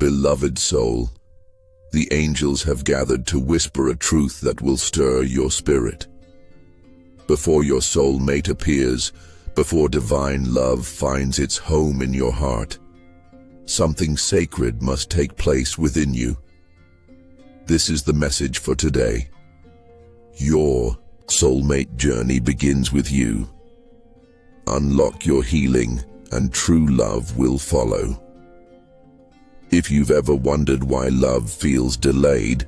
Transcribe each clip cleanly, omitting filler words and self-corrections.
Beloved soul, the angels have gathered to whisper a truth that will stir your spirit. Before your soulmate appears, before divine love finds its home in your heart, something sacred must take place within you. This is the message for today. Your soulmate journey begins with you. Unlock your healing, and true love will follow. If you've ever wondered why love feels delayed,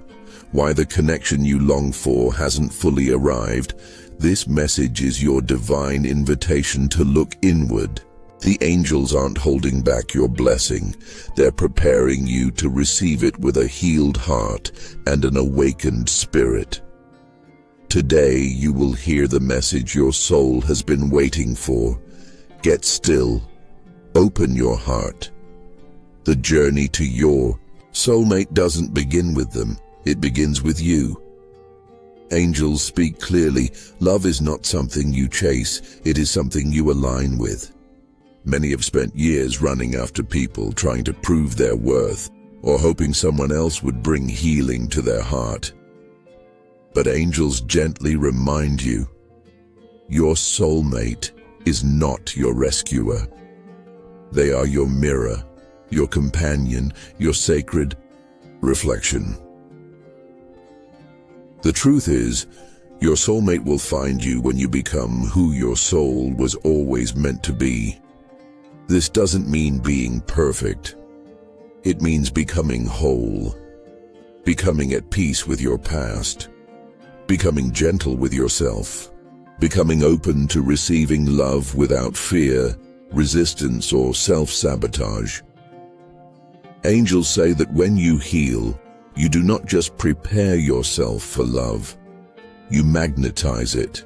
why the connection you long for hasn't fully arrived, this message is your divine invitation to look inward. The angels aren't holding back your blessing. They're preparing you to receive it with a healed heart and an awakened spirit. Today you will hear the message your soul has been waiting for. Get still. Open your heart. The journey to your soulmate doesn't begin with them. It begins with you. Angels speak clearly. Love is not something you chase. It is something you align with. Many have spent years running after people, trying to prove their worth, or hoping someone else would bring healing to their heart. But angels gently remind you, your soulmate is not your rescuer. They are your mirror, your companion, your sacred reflection. The truth is, your soulmate will find you when you become who your soul was always meant to be. This doesn't mean being perfect. It means becoming whole, becoming at peace with your past, becoming gentle with yourself, becoming open to receiving love without fear, resistance, or self-sabotage. Angels say that when you heal, you do not just prepare yourself for love, you magnetize it.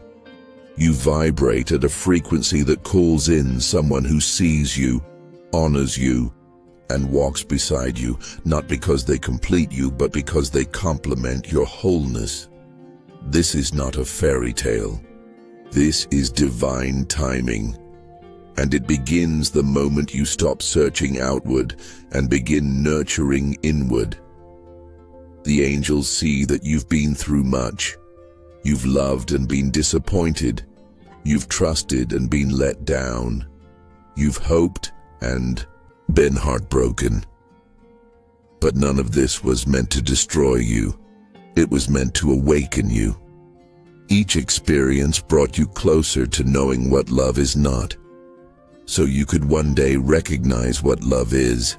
You vibrate at a frequency that calls in someone who sees you, honors you, and walks beside you, not because they complete you, but because they complement your wholeness. This is not a fairy tale. This is divine timing, and it begins the moment you stop searching outward and begin nurturing inward. The angels see that you've been through much. You've loved and been disappointed. You've trusted and been let down. You've hoped and been heartbroken. But none of this was meant to destroy you. It was meant to awaken you. Each experience brought you closer to knowing what love is not, so you could one day recognize what love is.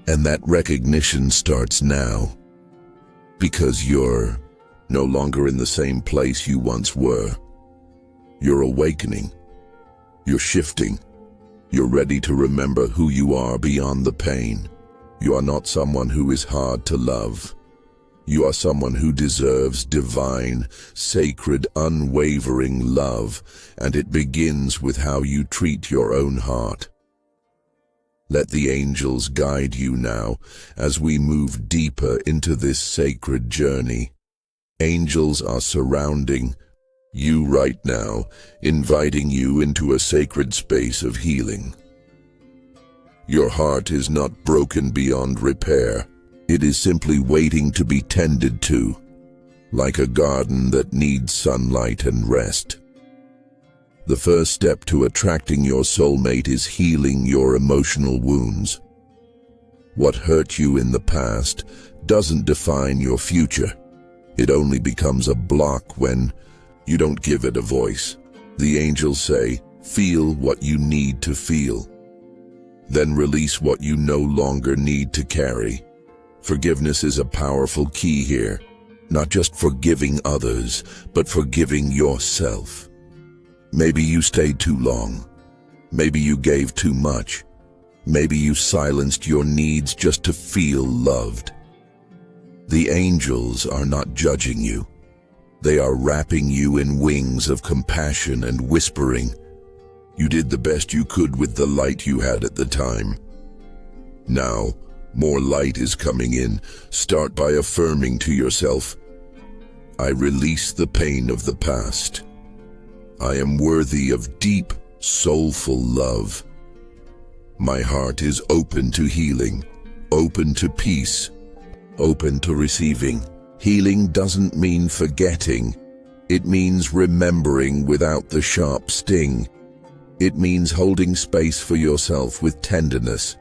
And that recognition starts now, because you're no longer in the same place you once were. You're awakening. You're shifting. You're ready to remember who you are beyond the pain. You are not someone who is hard to love. You are someone who deserves divine, sacred, unwavering love, and it begins with how you treat your own heart. Let the angels guide you now as we move deeper into this sacred journey. Angels are surrounding you right now, inviting you into a sacred space of healing. Your heart is not broken beyond repair. It is simply waiting to be tended to, like a garden that needs sunlight and rest. The first step to attracting your soulmate is healing your emotional wounds. What hurt you in the past doesn't define your future. It only becomes a block when you don't give it a voice. The angels say, feel what you need to feel. Then release what you no longer need to carry. Forgiveness is a powerful key here. Not just forgiving others, but forgiving yourself. Maybe you stayed too long. Maybe you gave too much. Maybe you silenced your needs just to feel loved. The angels are not judging you. They are wrapping you in wings of compassion and whispering, you did the best you could with the light you had at the time. Now, more light is coming in. Start by affirming to yourself, I release the pain of the past. I am worthy of deep, soulful love. My heart is open to healing. open to peace, open to receiving. Healing doesn't mean forgetting. It means remembering without the sharp sting. It means holding space for yourself with tenderness.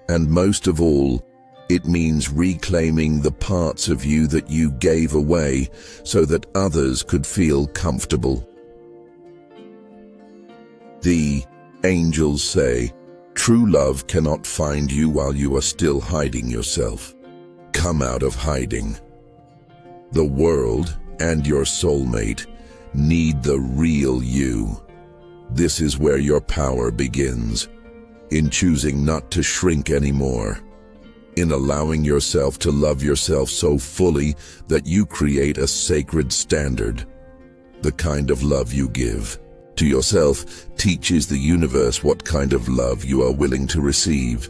And most of all, it means reclaiming the parts of you that you gave away so that others could feel comfortable. The angels say, true love cannot find you while you are still hiding yourself. Come out of hiding. The world and your soulmate need the real you. This is where your power begins, in choosing not to shrink anymore, in allowing yourself to love yourself so fully that you create a sacred standard. The kind of love you give to yourself teaches the universe what kind of love you are willing to receive.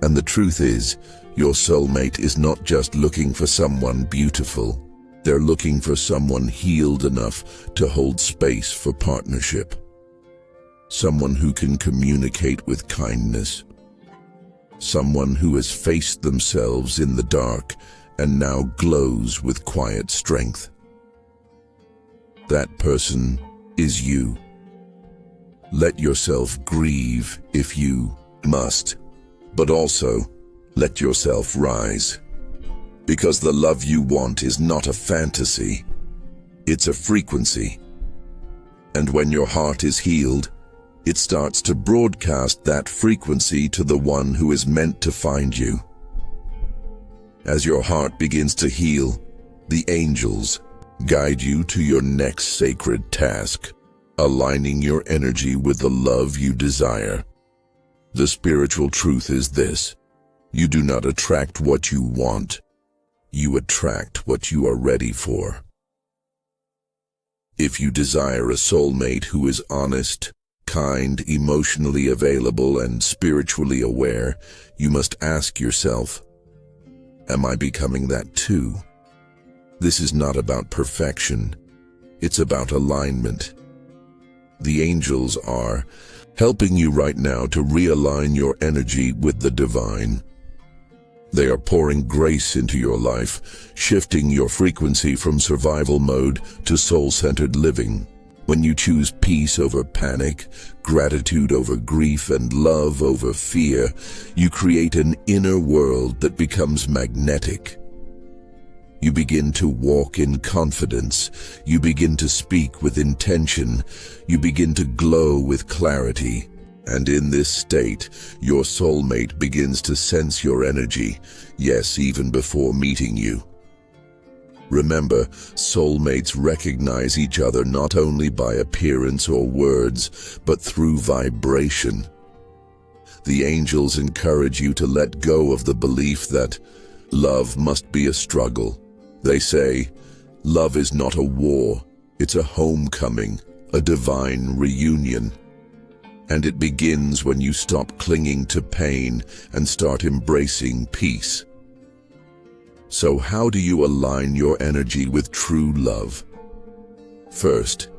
And the truth is, your soulmate is not just looking for someone beautiful. They're looking for someone healed enough to hold space for partnership. Someone who can communicate with kindness. Someone who has faced themselves in the dark and now glows with quiet strength. That person is you. Let yourself grieve if you must, but also let yourself rise. Because the love you want is not a fantasy, it's a frequency. And when your heart is healed, it starts to broadcast that frequency to the one who is meant to find you. As your heart begins to heal, the angels guide you to your next sacred task, aligning your energy with the love you desire. The spiritual truth is this: you do not attract what you want. You attract what you are ready for. If you desire a soulmate who is honest, kind, emotionally available, and spiritually aware, you must ask yourself, am I becoming that too? This is not about perfection. It's about alignment. The angels are helping you right now to realign your energy with the divine. They are pouring grace into your life, shifting your frequency from survival mode to soul-centered living. When you choose peace over panic, gratitude over grief, and love over fear, you create an inner world that becomes magnetic. You begin to walk in confidence. You begin to speak with intention. You begin to glow with clarity. And in this state, your soulmate begins to sense your energy, yes, even before meeting you. Remember, soulmates recognize each other not only by appearance or words, but through vibration. The angels encourage you to let go of the belief that love must be a struggle. They say, love is not a war, it's a homecoming, a divine reunion. And it begins when you stop clinging to pain and start embracing peace. So how do you align your energy with true love? First,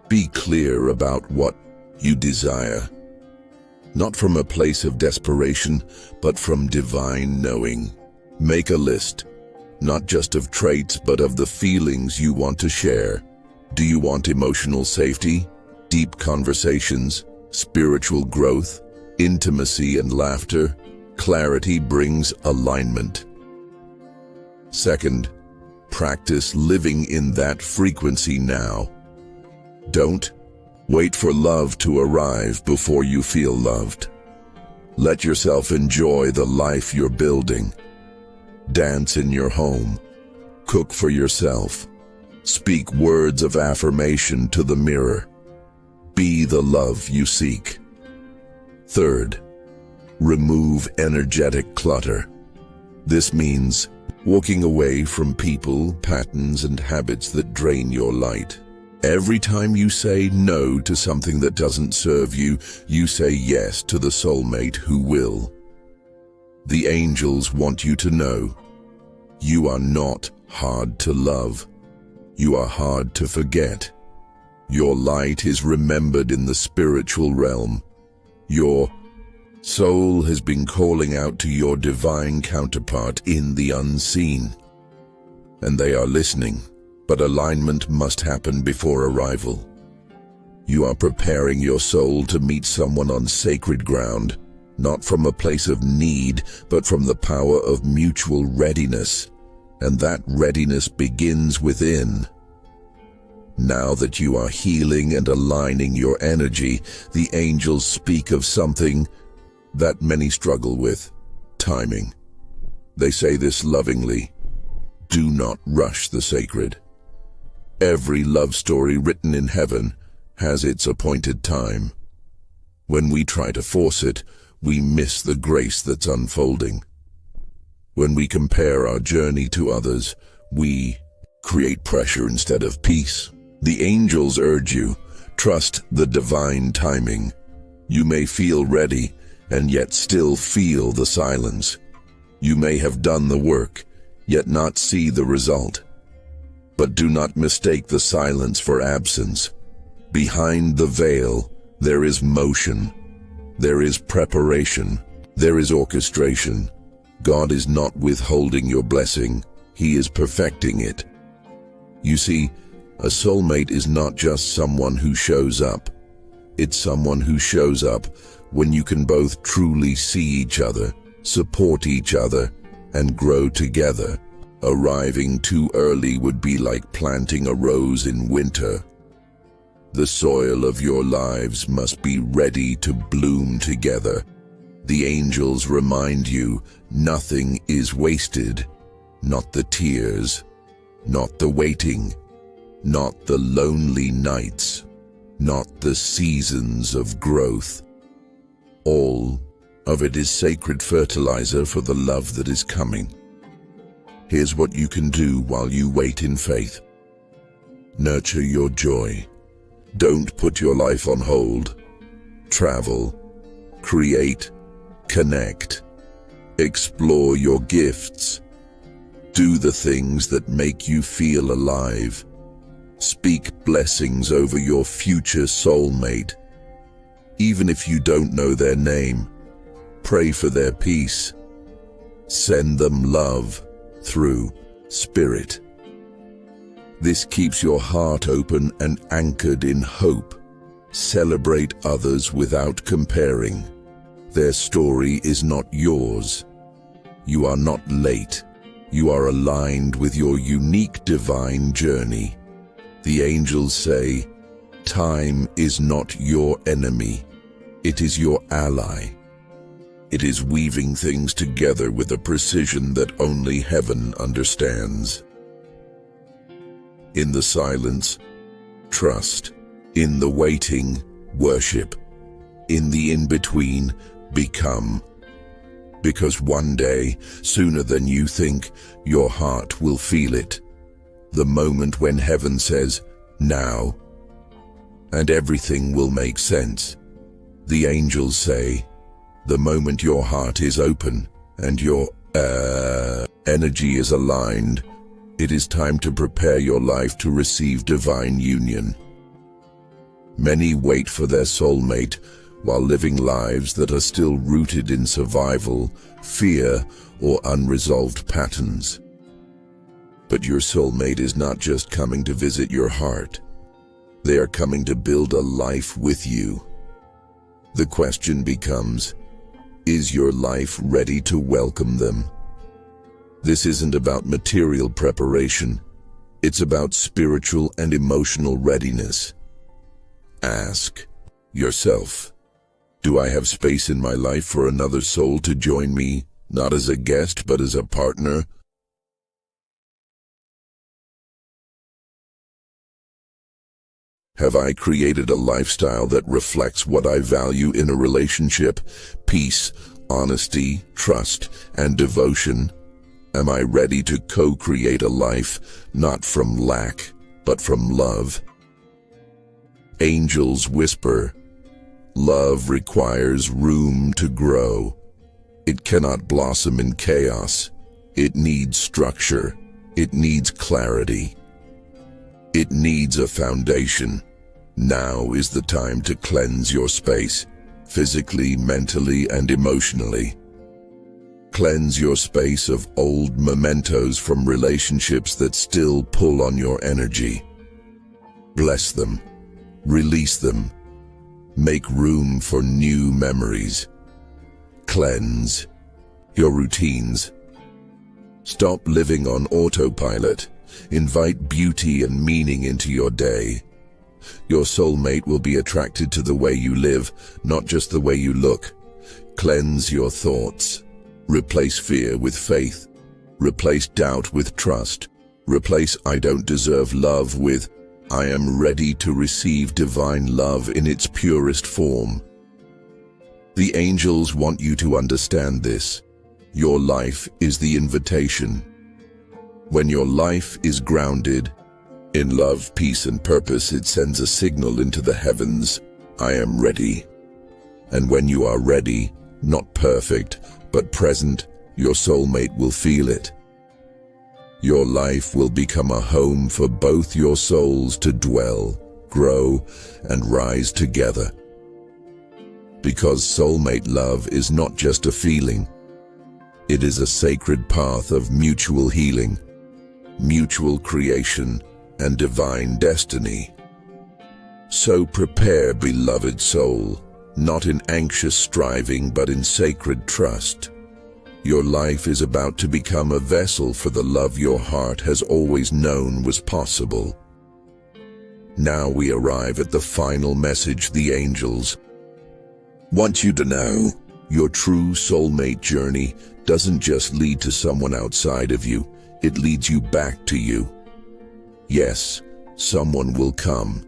be clear about what you desire. Not from a place of desperation, but from divine knowing. Make a list, not just of traits, but of the feelings you want to share. Do you want emotional safety, deep conversations, spiritual growth, intimacy and laughter? Clarity brings alignment. Second, practice living in that frequency now. Don't wait for love to arrive before you feel loved. Let yourself enjoy the life you're building. Dance in your home. Cook for yourself. Speak words of affirmation to the mirror. Be the love you seek. Third, remove energetic clutter. This means walking away from people, patterns, and habits that drain your light. Every time you say no to something that doesn't serve you, you say yes to the soulmate who will. The angels want you to know, you are not hard to love. You are hard to forget. Your light is remembered in the spiritual realm. Your Soul has been calling out to your divine counterpart in the unseen, and they are listening, but alignment must happen before arrival. You are preparing your soul to meet someone on sacred ground, not from a place of need, but from the power of mutual readiness, and that readiness begins within. Now that you are healing and aligning your energy, the angels speak of something that many struggle with: timing. They say this lovingly: do not rush the sacred. Every love story written in heaven has its appointed time. When we try to force it, we miss the grace that's unfolding. When we compare our journey to others, we create pressure instead of peace. The angels urge you, trust the divine timing. You may feel ready and yet still feel the silence. You may have done the work, yet not see the result. But do not mistake the silence for absence. Behind the veil, there is motion. There is preparation. There is orchestration. God is not withholding your blessing. He is perfecting it. You see, a soulmate is not just someone who shows up. It's someone who shows up when you can both truly see each other, support each other, and grow together. Arriving too early would be like planting a rose in winter. The soil of your lives must be ready to bloom together. The angels remind you, nothing is wasted. Not the tears, not the waiting, not the lonely nights, not the seasons of growth. All of it is sacred fertilizer for the love that is coming. Here's what you can do while you wait in faith. Nurture your joy. Don't put your life on hold. Travel, create, connect, explore your gifts. Do the things that make you feel alive. Speak blessings over your future soulmate. Even if you don't know their name, pray for their peace. Send them love through spirit. This keeps your heart open and anchored in hope. Celebrate others without comparing. Their story is not yours. You are not late. You are aligned with your unique divine journey. The angels say, time is not your enemy. It is your ally. It is weaving things together with a precision that only heaven understands. In the silence, trust. In the waiting, worship. In the in-between, become. Because one day, sooner than you think, your heart will feel it. The moment when heaven says, now. And everything will make sense. The angels say, the moment your heart is open and your energy is aligned, it is time to prepare your life to receive divine union. Many wait for their soulmate while living lives that are still rooted in survival, fear, or unresolved patterns. But your soulmate is not just coming to visit your heart. They are coming to build a life with you. The question becomes, is your life ready to welcome them? This isn't about material preparation. It's about spiritual and emotional readiness. Ask yourself, do I have space in my life for another soul to join me, not as a guest, but as a partner? Have I created a lifestyle that reflects what I value in a relationship? Peace, honesty, trust, and devotion. Am I ready to co-create a life, not from lack, but from love? Angels whisper, love requires room to grow. It cannot blossom in chaos. It needs structure. It needs clarity. It needs a foundation. Now is the time to cleanse your space, physically, mentally, and emotionally. Cleanse your space of old mementos from relationships that still pull on your energy. Bless them. Release them. Make room for new memories. Cleanse your routines. Stop living on autopilot. Invite beauty and meaning into your day. Your soulmate will be attracted to the way you live, not just the way you look. Cleanse your thoughts. Replace fear with faith. Replace doubt with trust. Replace "I don't deserve love" with "I am ready to receive divine love in its purest form." The angels want you to understand this. Your life is the invitation. When your life is grounded in love, peace, and purpose, it sends a signal into the heavens: I am ready. And when you are ready, not perfect, but present, your soulmate will feel it. Your life will become a home for both your souls to dwell, grow, and rise together. Because soulmate love is not just a feeling. It is a sacred path of mutual healing, mutual creation, and divine destiny. So prepare, beloved soul, not in anxious striving, but in sacred trust. Your life is about to become a vessel for the love your heart has always known was possible. Now we arrive at the final message the angels want you to know. Your true soulmate journey doesn't just lead to someone outside of you, it leads you back to you. Yes, someone will come.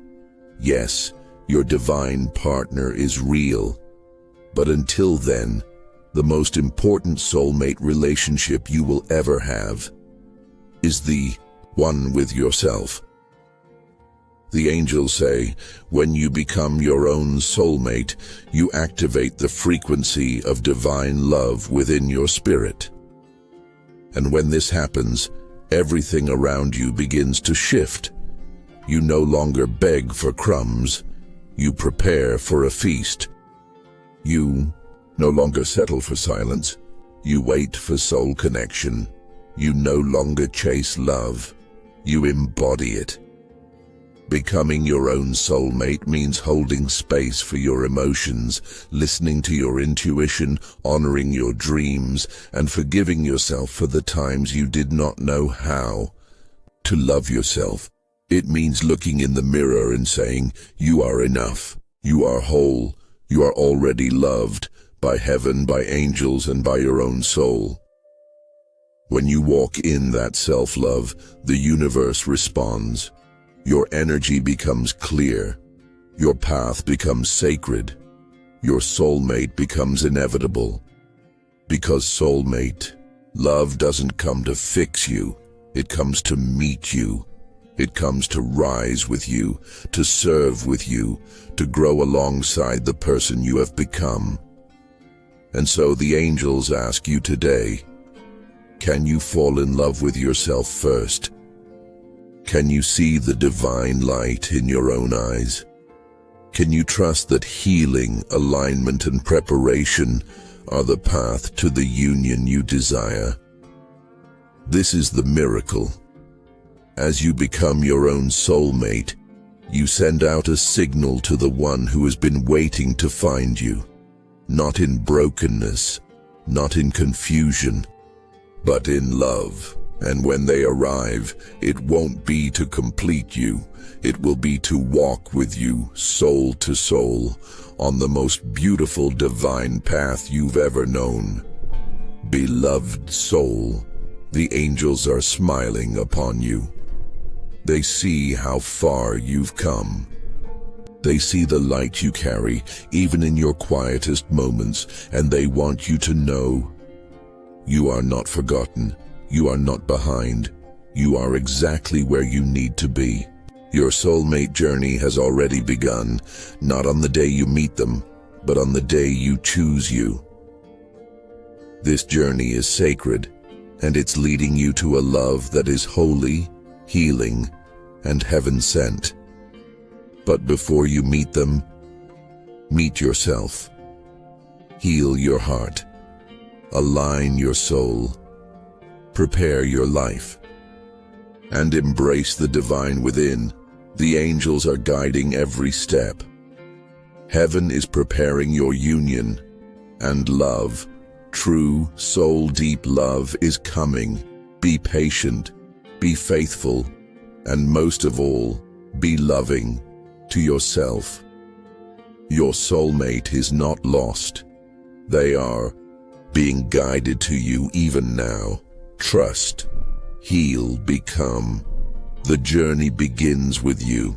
Yes, your divine partner is real. But until then, the most important soulmate relationship you will ever have is the one with yourself. The angels say, when you become your own soulmate, you activate the frequency of divine love within your spirit. And when this happens, everything around you begins to shift. You no longer beg for crumbs, you prepare for a feast. You no longer settle for silence, you wait for soul connection. You no longer chase love, you embody it. Becoming your own soulmate means holding space for your emotions, listening to your intuition, honoring your dreams, and forgiving yourself for the times you did not know how to love yourself. It means looking in the mirror and saying, you are enough, you are whole, you are already loved by heaven, by angels, and by your own soul. When you walk in that self-love, the universe responds. Your energy becomes clear. Your path becomes sacred. Your soulmate becomes inevitable. Because soulmate, love doesn't come to fix you. It comes to meet you. It comes to rise with you, to serve with you, to grow alongside the person you have become. And so the angels ask you today, can you fall in love with yourself first? Can you see the divine light in your own eyes? Can you trust that healing, alignment, and preparation are the path to the union you desire? This is the miracle. As you become your own soulmate, you send out a signal to the one who has been waiting to find you. Not in brokenness, not in confusion, but in love. And when they arrive, it won't be to complete you. It will be to walk with you, soul to soul, on the most beautiful divine path you've ever known. Beloved soul, the angels are smiling upon you. They see how far you've come. They see the light you carry, even in your quietest moments, and they want you to know you are not forgotten. You are not behind. You are exactly where you need to be. Your soulmate journey has already begun, not on the day you meet them, but on the day you choose you. This journey is sacred, and it's leading you to a love that is holy, healing, and heaven-sent. But before you meet them, meet yourself. Heal your heart. Align your soul. Prepare your life. And embrace the divine within. The angels are guiding every step. Heaven is preparing your union. And love, true, soul-deep love, is coming. Be patient, be faithful, and most of all, be loving to yourself. Your soulmate is not lost. They are being guided to you even now. Trust, heal, become. The journey begins with you.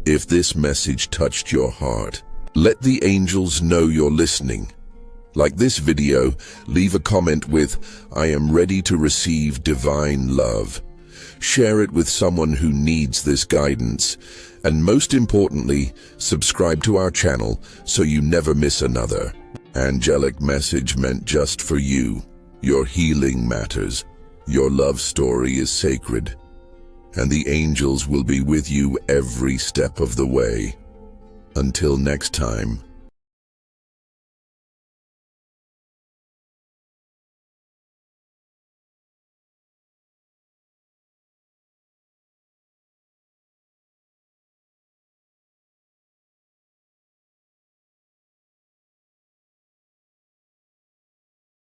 If this message touched your heart, let the angels know you're listening. Like this video, leave a comment with, "I am ready to receive divine love." Share it with someone who needs this guidance. And most importantly, subscribe to our channel so you never miss another angelic message meant just for you. Your healing matters. Your love story is sacred. And the angels will be with you every step of the way. Until next time.